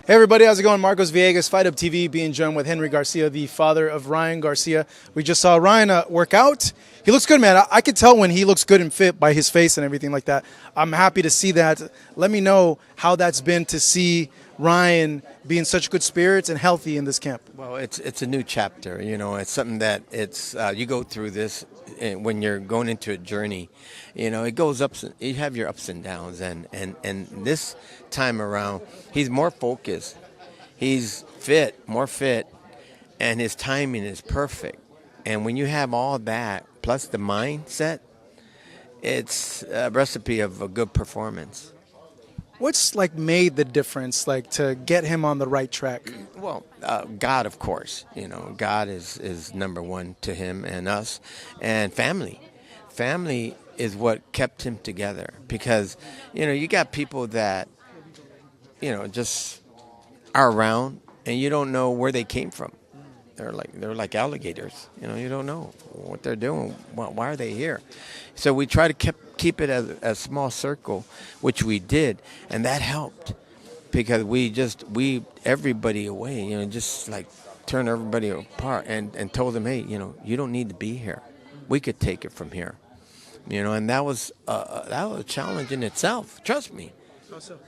Hey everybody, how's it going? Marcos Villegas, Fight Up TV, being joined with Henry Garcia, the father of Ryan Garcia. We just saw Ryan work out. He looks good, man. I can tell when he looks good and fit by his face and everything like that. I'm happy to see that. Let me know how that's been to see Ryan be in such good spirits and healthy in this camp. Well, it's a new chapter. You know, it's something that you go through this when you're going into a journey. You know, it goes up. You have your ups and downs, and this time around, he's more focused. He's more fit, and his timing is perfect. And when you have all that plus the mindset, it's a recipe of a good performance. What's like made the difference, like to get him on the right track? Well, God, of course. You know, God is number one to him and us, and family. Family is what kept him together, because you know you got people that just are around and you don't know where they came from. They're like alligators. You know, you don't know what they're doing. Why are they here? So we try to keep it as a small circle, which we did, and that helped because we everybody away. You know, just like turn everybody apart and told them, hey, you know, you don't need to be here. We could take it from here. You know, and that was a challenge in itself. Trust me. How so?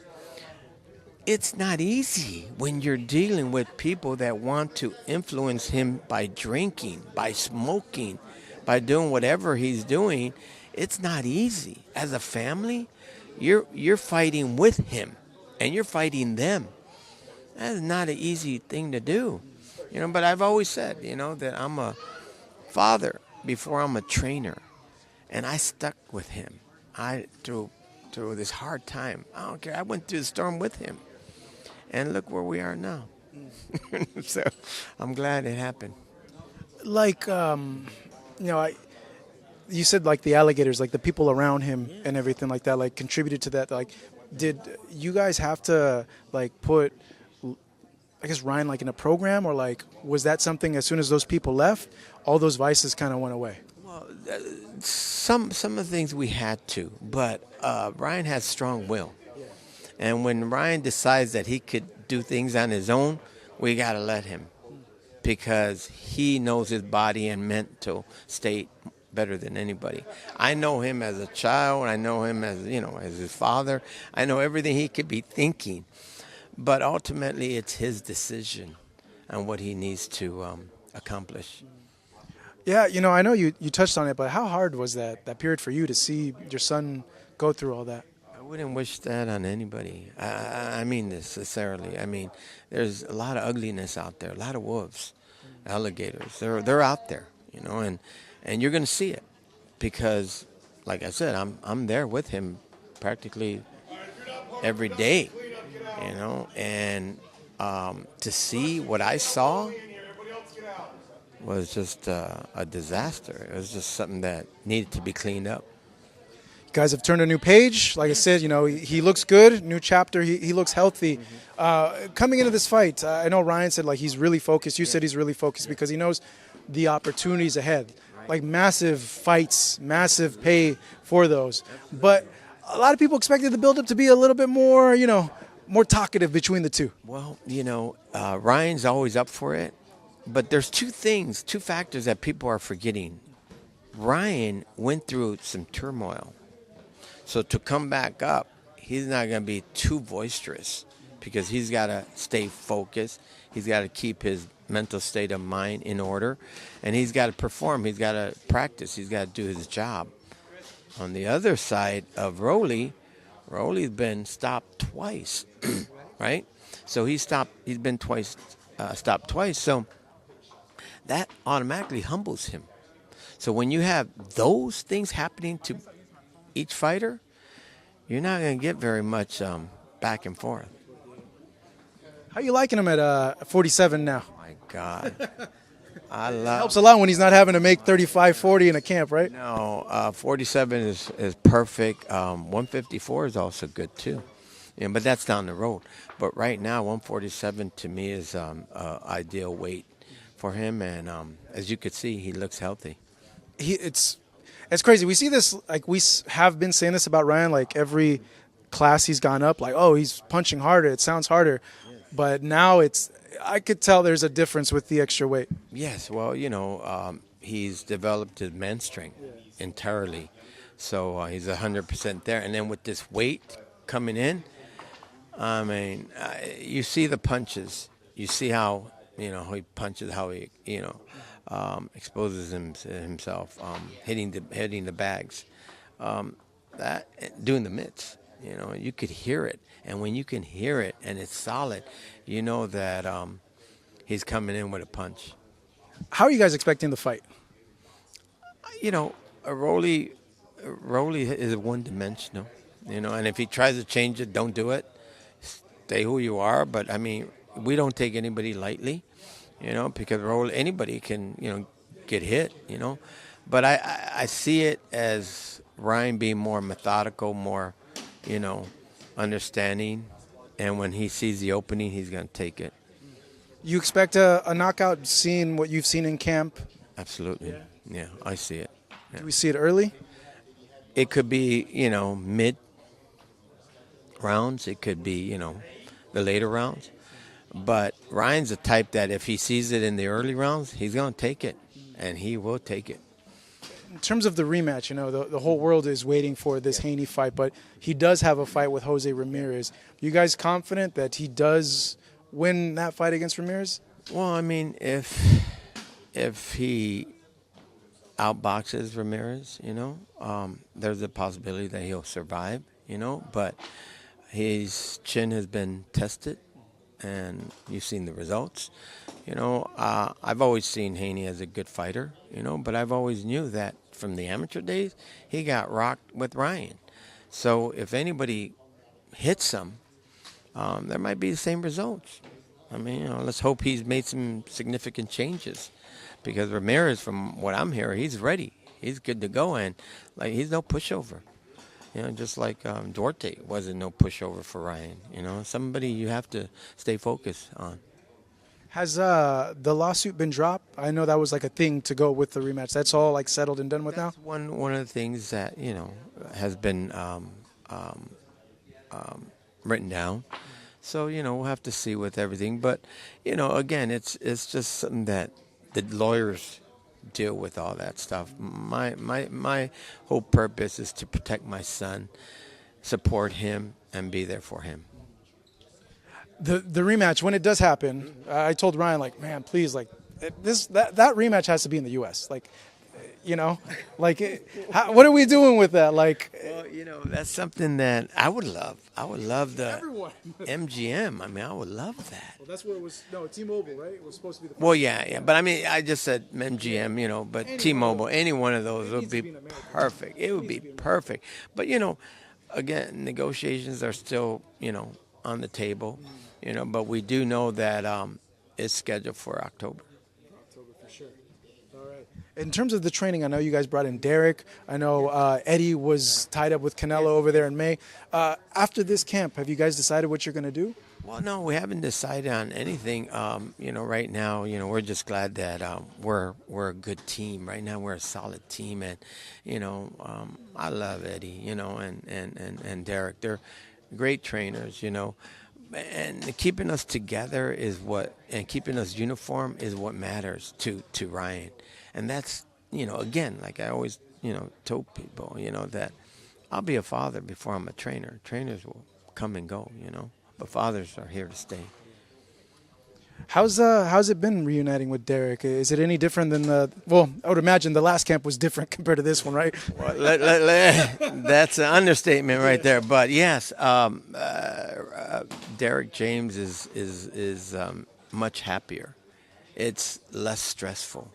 It's not easy when you're dealing with people that want to influence him by drinking, by smoking, by doing whatever he's doing. It's not easy. As a family, you're fighting with him, and you're fighting them. That is not an easy thing to do. You know, but I've always said, you know, that I'm a father before I'm a trainer, and I stuck with him. Through this hard time. I don't care. I went through the storm with him. And look where we are now. So I'm glad it happened. Like, you know, you said like the alligators, like the people around him and everything like that, like contributed to that. Like, did you guys have to like put, I guess, Ryan like in a program, or like was that something as soon as those people left, all those vices kind of went away? Well, some of the things we had to, but Ryan has strong will. And when Ryan decides that he could do things on his own, we got to let him, because he knows his body and mental state better than anybody. I know him as a child. I know him as, you know, as his father. I know everything he could be thinking. But ultimately, it's his decision on what he needs to accomplish. Yeah, you know, I know you touched on it, but how hard was that period for you to see your son go through all that? I wouldn't wish that on anybody. I mean this sincerely. I mean, there's a lot of ugliness out there, a lot of wolves, alligators. They're out there, you know, and you're going to see it because, like I said, I'm there with him practically every day, you know, and to see what I saw was just a disaster. It was just something that needed to be cleaned up. You guys have turned a new page. Like I said, you know, he looks good. New chapter. He looks healthy. Coming into this fight, I know Ryan said like he's really focused. You said he's really focused because he knows the opportunities ahead. Like massive fights, massive pay for those. But a lot of people expected the buildup to be a little bit more, you know, more talkative between the two. Well, you know, Ryan's always up for it. But there's two factors that people are forgetting. Ryan went through some turmoil. So to come back up, he's not going to be too boisterous because he's got to stay focused. He's got to keep his mental state of mind in order. And he's got to perform. He's got to practice. He's got to do his job. On the other side of Rolly's been stopped twice, right? So he's been stopped twice. So that automatically humbles him. So when you have those things happening to each fighter, you're not going to get very much back and forth. How you liking him at 47 now? Oh my God. It helps a lot when he's not having to make 35, 40 in a camp, right? No, 47 is perfect. 154 is also good too. Yeah, but that's down the road. But right now, 147 to me is ideal weight for him. And as you could see, he looks healthy. It's crazy. We see this, like we have been saying this about Ryan, like every class he's gone up, like, oh, he's punching harder. It sounds harder. but now I could tell there's a difference with the extra weight. Yes, well, he's developed his man strength entirely, so he's 100% there. And then with this weight coming in, I mean, you see the punches. You see how he punches, how he exposes himself, hitting the bags, that doing the mitts. You could hear it, and when you can hear it and it's solid, you know that he's coming in with a punch. How are you guys expecting the fight? Rolly is one-dimensional, and if he tries to change it, don't do it. Stay who you are. But I mean, we don't take anybody lightly, because anybody can, get hit, But I see it as Ryan being more methodical, more, understanding, and when he sees the opening, he's going to take it. You expect a knockout, seeing what you've seen in camp? Absolutely. Yeah, I see it. Yeah. Do we see it early? It could be, mid rounds. It could be, the later rounds. But Ryan's the type that if he sees it in the early rounds, he's going to take it, and he will take it. In terms of the rematch, the whole world is waiting for this Haney fight, but he does have a fight with Jose Ramirez. You guys confident that he does win that fight against Ramirez? Well, I mean, if he outboxes Ramirez, there's a possibility that he'll survive, but his chin has been tested, and you've seen the results. I've always seen Haney as a good fighter, but I've always knew that from the amateur days, he got rocked with Ryan. So if anybody hits him, there might be the same results. I mean, let's hope he's made some significant changes, because Ramirez, from what I'm hearing, he's ready. He's good to go, and he's no pushover. Just like Duarte wasn't no pushover for Ryan. Somebody you have to stay focused on. Has the lawsuit been dropped? I know that was like a thing to go with the rematch. That's all settled and done with now? That's one of the things that, has been written down. So, we'll have to see with everything. But, again, it's just something that the lawyers deal with, all that stuff. My whole purpose is to protect my son, support him, and be there for him. The rematch, when it does happen, I told Ryan, man, please, that rematch has to be in the U.S. What are we doing with that? Well, that's something that I would love. I would love the everyone. MGM. I mean, I would love that. Well, that's where it was. No, T-Mobile, right? It was supposed to be the first. Well, yeah. But I mean, I just said MGM, but T-Mobile, any one of those would be perfect. It would be perfect. But, again, negotiations are still, on the table, but we do know that it's scheduled for October. October for sure. All right. In terms of the training, I know you guys brought in Derek. I know Eddie was tied up with Canelo over there in May. After this camp, have you guys decided what you're going to do? Well, no, we haven't decided on anything. Right now, we're just glad that we're a good team. Right now, we're a solid team, and I love Eddie, and Derek. They're great trainers, and keeping us together and keeping us uniform is what matters to Ryan. And that's, again, like I always, told people, that I'll be a father before I'm a trainer. Trainers will come and go, but fathers are here to stay. How's it been reuniting with Derek? Is it any different than I would imagine the last camp was different compared to this one, right? Well, that's an understatement right there. But yes, Derek James is much happier. It's less stressful.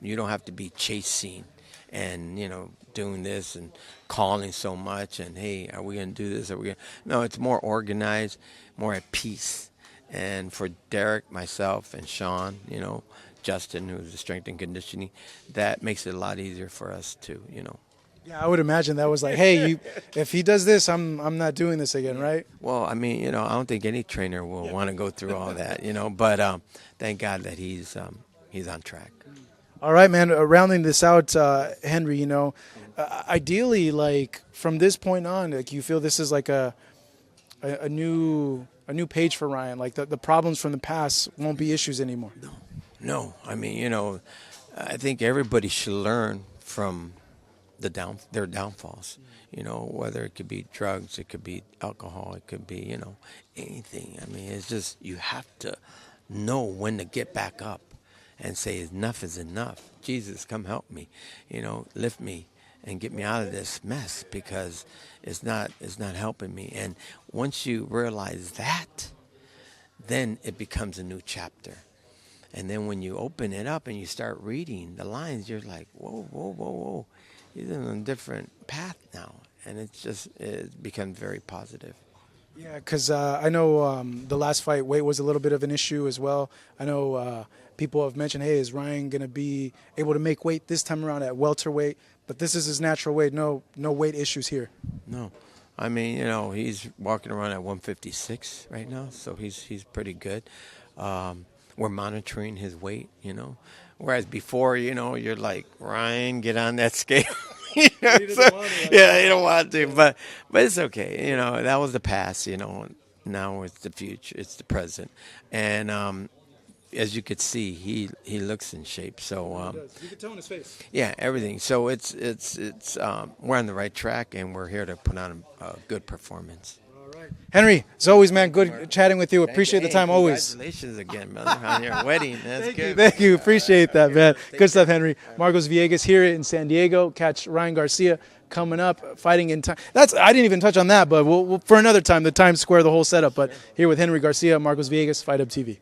You don't have to be chasing and, doing this and calling so much and, hey, are we going to do this? No, it's more organized, more at peace. And for Derek, myself, and Sean, Justin, who's the strength and conditioning, that makes it a lot easier for us to, Yeah, I would imagine that was like, hey, if he does this, I'm not doing this again, right? Well, I mean, I don't think any trainer will want to go through all that, but thank God that he's on track. All right, man. Rounding this out, Henry, ideally, from this point on, you feel this is like a a new page for Ryan? Like the problems from the past won't be issues anymore. No. I mean, you know, I think everybody should learn from their downfalls. You know, whether it could be drugs, it could be alcohol, it could be, you know, anything. I mean, it's just you have to know when to get back up and say enough is enough. Jesus, come help me. You know, lift me and get me out of this mess, because it's not helping me. And once you realize that, then it becomes a new chapter. And then when you open it up and you start reading the lines, you're like, whoa, whoa, whoa, whoa. He's on a different path now. And it becomes very positive. Yeah, because I know the last fight, weight was a little bit of an issue as well. I know people have mentioned, hey, is Ryan going to be able to make weight this time around at welterweight? But this is his natural weight. No weight issues here. No. I mean, you know, he's walking around at 156 right now, so he's pretty good. We're monitoring his weight, you know. Whereas before, you know, you're like, Ryan, get on that scale. You know, yeah, you don't want to, but it's okay. You know, that was the past, you know. Now it's the future, it's the present. And as you could see, he looks in shape. So you can tell in his face. Yeah, everything. So it's we're on the right track, and we're here to put on a good performance. All right, Henry, as always, man, good chatting with you. Appreciate the time always. Congratulations again, brother, on your wedding. That's good. Thank you. Appreciate that, man. Good stuff, Henry. Marcos Villegas here in San Diego. Catch Ryan Garcia coming up, fighting in time. I didn't even touch on that, but we'll for another time, the Times Square, the whole setup. But here with Henry Garcia, Marcos Villegas, Fight Up TV.